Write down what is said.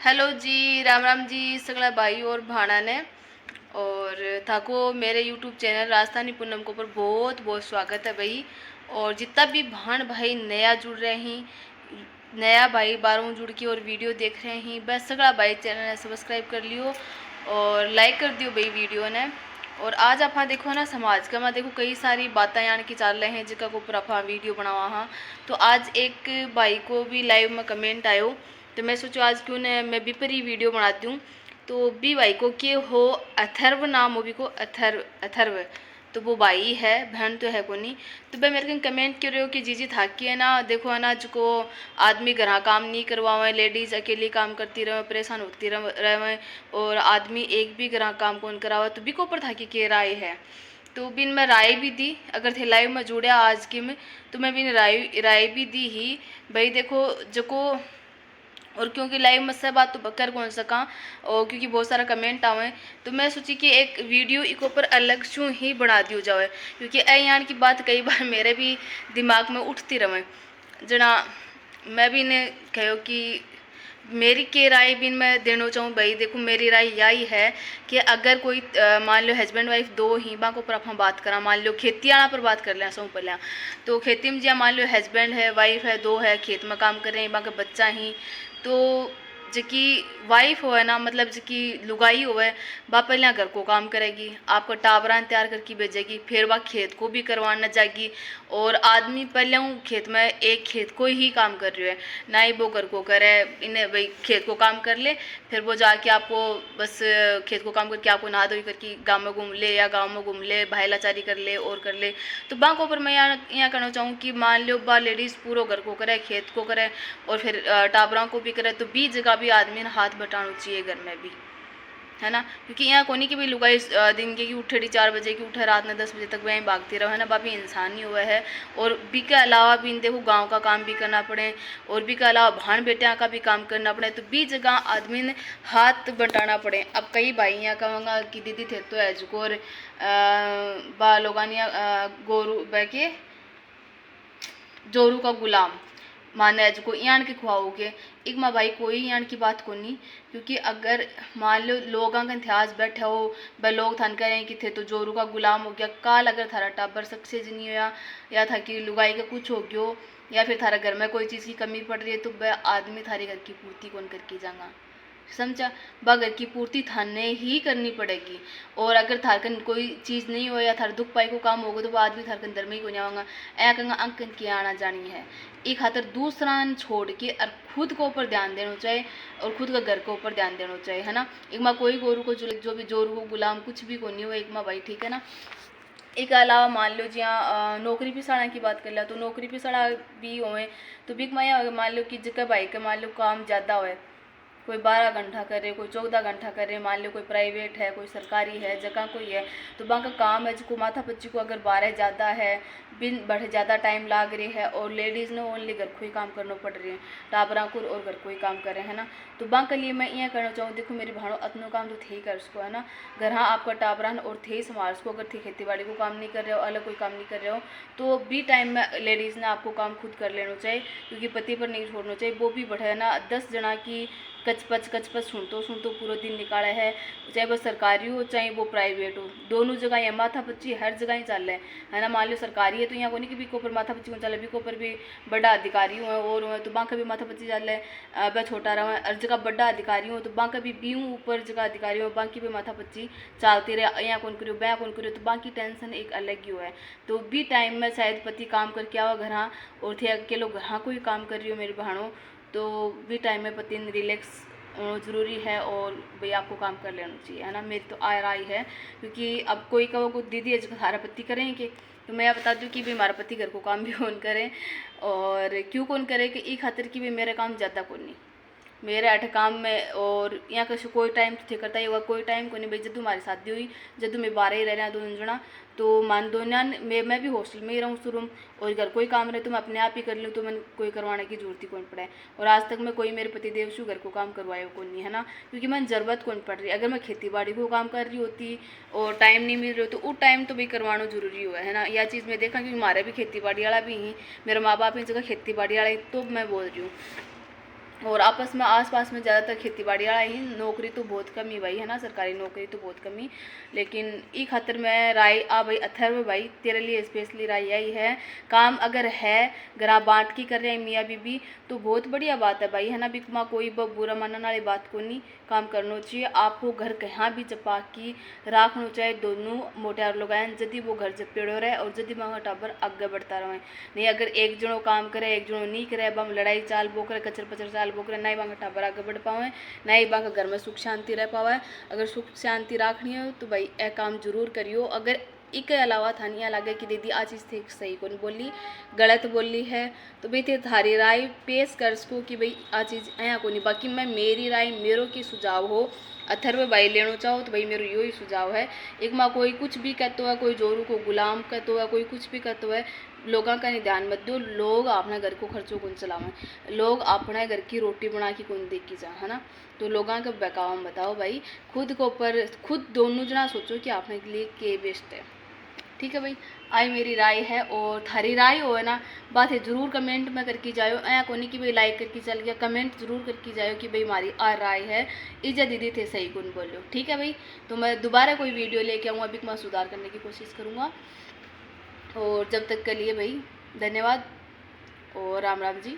Hello जी, राम राम जी सगला भाई और भाणा ने। और थाको मेरे यूट्यूब चैनल राजस्थानी पूनम को पर बहुत बहुत स्वागत है भाई। और जितना भी भाण भाई नया जुड़ रहे हैं, नया भाई बारों जुड़ के और वीडियो देख रहे हैं, बस सगला भाई चैनल ने सब्सक्राइब कर लियो और लाइक कर दियो भाई वीडियो ने। और आज आप देखो ना समाज का मैं देखो कई सारी बातें यानी कि चल रहे हैं जिसका ऊपर आप वीडियो बनावा हाँ। तो आज एक भाई को भी लाइव में कमेंट आयो, तो मैं सोचो आज क्यों ने मैं भी पर ही वीडियो बनाती हूँ। तो बी भाई को कि हो अथर्व नाम हो भी को अथर्व अथर्व, तो वो भाई है, बहन तो है को नहीं। तो भाई मेरे को कमेंट कर रहे हो कि जीजी था कि है ना देखो है ना जो आदमी घर काम नहीं करवावे, लेडीज अकेली काम करती रहे परेशान होती रहे और आदमी एक भी घर काम कौन करावा, तो भी को ऊपर था कि राय है। तो बिन मैं राय भी दी, अगर थे लाइव में जुड़े आज की में तो मैं बिन राय भी दी ही भाई देखो जो और क्योंकि लाइव में से बात तो कर कौन सका और क्योंकि बहुत सारा कमेंट आवे, तो मैं सोची कि एक वीडियो एक ऊपर अलग शू ही बना दियो जाए, क्योंकि ऐ यान की बात कई बार मेरे भी दिमाग में उठती रहे जना। मैं भी इन्हें कहो कि मेरी के राय भी मैं देना चाहूँ भाई देखो मेरी राय यही है कि अगर कोई मान लो हस्बैंड वाइफ दो ही बा को पर आप बात करा, मान लो खेती आना पर बात कर लें सौ पहले। तो खेती में जहाँ मान लो हस्बैंड है वाइफ है दो है खेत में काम कर रहे हैं बा का बच्चा ही, तो जिकी वाइफ हो है ना मतलब जिकी लुगाई हो है वह पहले घर को काम करेगी, आपका टाबरान तैयार करके भेजेगी, फिर वह खेत को भी करवाना जाएगी। और आदमी पहले खेत में एक खेत को ही काम कर रही है, ना ही वो घर को करे, इन्हें भाई खेत को काम कर ले फिर वो जाके आपको बस खेत को काम करके आपको नहा धोई करके गाँव में घूम ले या गाँव में घूम ले भाईलाचारी कर ले और कर ले। तो बाँ ऊपर मैं यहाँ कहना चाहूँ कि मान लो बा लेडीज़ पूरा घर को करे खेत को करे और फिर टाबरों को भी करे, तो बीच जगह भी आदमी ने हाथ बटाना चाहिए घर में भी, है ना। क्योंकि यहाँ कोनी की भी लुगाई दिन के की उठे 4 बजे की उठे रात में 10 बजे तक वहीं भागती रहो, है ना। बापी इंसान ही हुआ है। और बी के अलावा भी देखो गांव का काम भी करना पड़े और बी के अलावा भान बेटिया का भी काम करना पड़े, तो बी जगह आदमी ने हाथ बटाना पड़े। अब कई भाई यहाँ कहूँगा कि दीदी थे तो है जो और बा लोगानिया गोरू बह के जोरू का गुलाम माने को यान के खुआओगे एक माँ भाई कोई यान की बात को नहीं। क्योंकि अगर मान लो लोग का इतिहास बैठे हो भाई लोग थान करें कि थे तो जोरू का गुलाम हो गया, काल अगर थारा टाबर सक्सेस नहीं होया या था कि लुगाई का कुछ हो गयो या फिर थारा घर में कोई चीज़ की कमी पड़ रही है, तो वह आदमी थारे घर की पूर्ति कौन करके जाएगा, समझा। बगर की पूर्ति थाने ही करनी पड़ेगी। और अगर थारकन कोई चीज़ नहीं हो या थार दुख पाई को काम होगा तो वो आदमी थारकन दर में ही को जाऊंगा ऐ कहूँगा अंकन की आना जानी है। एक खातर दूसरा छोड़ के और खुद को ऊपर ध्यान देना चाहिए और खुद का घर के ऊपर ध्यान देना चाहिए, है ना। एक माँ कोई गोरू को जो भी जोरू को गुलाम कुछ भी को नहीं हो एक माँ भाई, ठीक है ना। एक अलावा मान लो जहाँ नौकरी पिसाड़ा की बात कर लिया, तो नौकरी पिसाड़ा भी होए तो बिग माया मान लो कि जगह भाई का मान लो काम ज़्यादा होए, कोई 12 घंटा करे कोई 14 घंटा करे, मान लो कोई प्राइवेट है कोई सरकारी है जगह कोई है, तो वहाँ का काम है जिसको माथा पच्ची को अगर 12 ज़्यादा है बिन बढ़े ज़्यादा टाइम लाग रही है और लेडीज़ ने ओनली घर को ही काम करना पड़ रही है, टाबरा को और घर को ही काम करे, है ना। तो वहाँ के लिए मैं ये करना चाहूँ देखो मेरी भाड़ो अपनों काम तो थे कर उसको, है ना। घर हाँ आपका टाबरान और थे समाज को अगर थे खेती बाड़ी को काम नहीं कर रहे हो अलग कोई काम नहीं कर रहे हो, तो भी टाइम में लेडीज़ ने आपको काम खुद कर लेना चाहिए, क्योंकि पति पर नहीं छोड़ना चाहिए। वो भी बढ़े ना 10 जना की कचपच सुनतो पूरा दिन निकाला है, चाहे वो सरकारी हो चाहे वो प्राइवेट हो, दोनों जगह यहाँ माथा पच्ची हर जगह ही चल रहा है ना। मान लो सरकारी है तो यहाँ को नहीं कि भी ऊपर माथा पच्ची को चल रहा है, भी ऊपर भी बड़ा अधिकारी हुआ और हुआ तो बाँका भी माथा पच्ची चल रहा है, वह छोटा रहा है हर जगह बड़ा अधिकारी हो तो बाँका भी बीऊँ ऊपर जगह अधिकारी हो बाकी भी माथा पच्ची चलती रहे, यहाँ कौन करो बैं कौन करो, तो बाकी टेंशन एक अलग ही हुआ है। तो भी टाइम में शायद पति काम करके आओ घर और थे अकेले घर कोई काम कर रही हो मेरी बहनों, तो भी टाइम में पति रिलैक्स ज़रूरी है और भाई आपको काम कर लेना चाहिए, है ना। मेरी तो राय है, क्योंकि अब कोई कहो को दीदी है जो हमारा पति करेंगे, तो मैं बता दूं कि भी हमारा पति घर को काम भी कौन करे और क्यों कौन करे कि ई खातिर की भी मेरा काम ज़्यादा कौन नहीं मेरे अठ काम में। और यहाँ का कोई टाइम तो करता ही होगा कोई टाइम को नहीं भाई, जदू हमारी शादी हुई जदू मैं 12 ही रह रहा 2 जना, तो मान दो ना मैं भी हॉस्टल में ही रहूँ शुरू और घर कोई काम रहे तो मैं अपने आप ही कर लूँ, तो मैंने कोई करवाने की जरूरत ही कौन पड़े। और आज तक मैं कोई मेरे पति देव शू घर को काम करवाया कौन नहीं, है ना। क्योंकि मैंने ज़रूरत कौन पड़ रही, अगर मैं खेती बाड़ी को काम कर रही होती और टाइम नहीं मिल रही तो उस टाइम तो भाई करवाना जरूरी हुआ है ना। यह चीज़ मैं देखा क्योंकि हमारे भी खेती बाड़ी वाला भी ही मेरे माँ बाप की जगह खेती बाड़ी वाला तो मैं बोल रही हूँ। और आपस में आसपास में ज़्यादातर खेती बाड़ी वाला ही, नौकरी तो बहुत कम ही भाई है ना, सरकारी नौकरी तो बहुत कम ही। लेकिन ई खातर मैं राय आ भाई अथर्व भाई तेरे लिए स्पेशली राय यही है, काम अगर है घर बांट की कर रहे हैं मियाँ बीबी तो बहुत बढ़िया बात है भाई है ना, बिकमा कोई बुरा मानने वाली बात को नहीं, काम करना चाहिए। आपको घर कहाँ भी चपा की राखना चाहिए, दोनों मोटार लोग आए यदि वो घर जपेड़ो रहे और यदि वहाँ टाबर आगे बढ़ता रहे। नहीं अगर एक जनो काम करे एक जनो नहीं करे, बम लड़ाई चाल बोकरे कचर पचर चाल बोकरे, ना ही वहाँ टाबर आगे बढ़ पावे, ना ही वहाँ घर में सुख शांति रह पावे। अगर सुख शांति राखनी हो तो भाई ए काम जरूर करियो। अगर एक अलावा था नहीं लगे कि दीदी आ चीज़ थे सही को नहीं बोली गलत बोली है तो भाई थे थारी राय पेश कर सको कि भाई आ चीज़ अया को नहीं। बाकी मैं मेरी राय मेरो की सुझाव हो अथर्व भाई लेना चाहो तो भाई मेरा यो ही सुझाव है। एक माँ कोई कुछ भी कहते है, कोई जोरू को गुलाम कहते है, कोई कुछ भी कहते है, लोगों का नहीं ध्यान मत दो। लोग अपने घर को खर्चों कौन चलावे, लोग अपने घर की रोटी बना के कौन देख की जा है ना। तो लोगों का बहकावा बताओ भाई, खुद को ऊपर खुद दोनों जना सोचो कि आपने के लिए के बेस्ट है। ठीक है भाई, आई मेरी राय है और थारी राय हो है ना बात है जरूर कमेंट में करके जाओ। ऐ कोनी कि भाई लाइक करके चल गया, कमेंट जरूर करके जाओ कि भाई हमारी आ राय है इजा दीदी थे सही कौन बोलो। ठीक है भाई, तो मैं दोबारा कोई वीडियो लेके आऊँगा, अभी मैं सुधार करने की कोशिश करूँगा। और जब तक के लिए भाई धन्यवाद और राम राम जी।